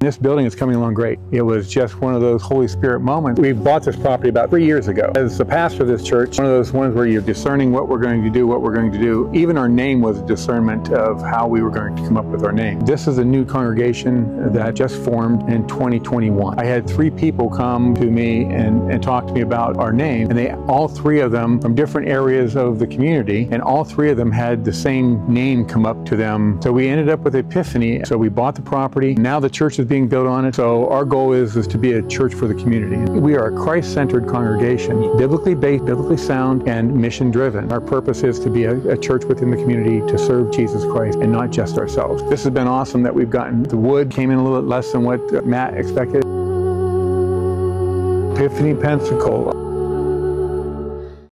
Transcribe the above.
This building is coming along great. It was just one of those Holy Spirit moments. We bought this property about 3 years ago. As the pastor of this church, one of those ones where you're discerning what we're going to do, Even our name was a discernment of how we were going to come up with our name. This is a new congregation that just formed in 2021. I had 3 people come to me and talk to me about our name, and all 3 of them from different areas of the community, and all 3 of them had the same name come up to them. So we ended up with Epiphany. So we bought the property. Now the church is being built on it. So our goal is to be a church for the community. We are a Christ-centered congregation, biblically based, biblically sound, and mission-driven. Our purpose is to be a church within the community to serve Jesus Christ and not just ourselves. This has been awesome that we've gotten. The wood came in a little bit less than what Matt expected. Epiphany Pensacola.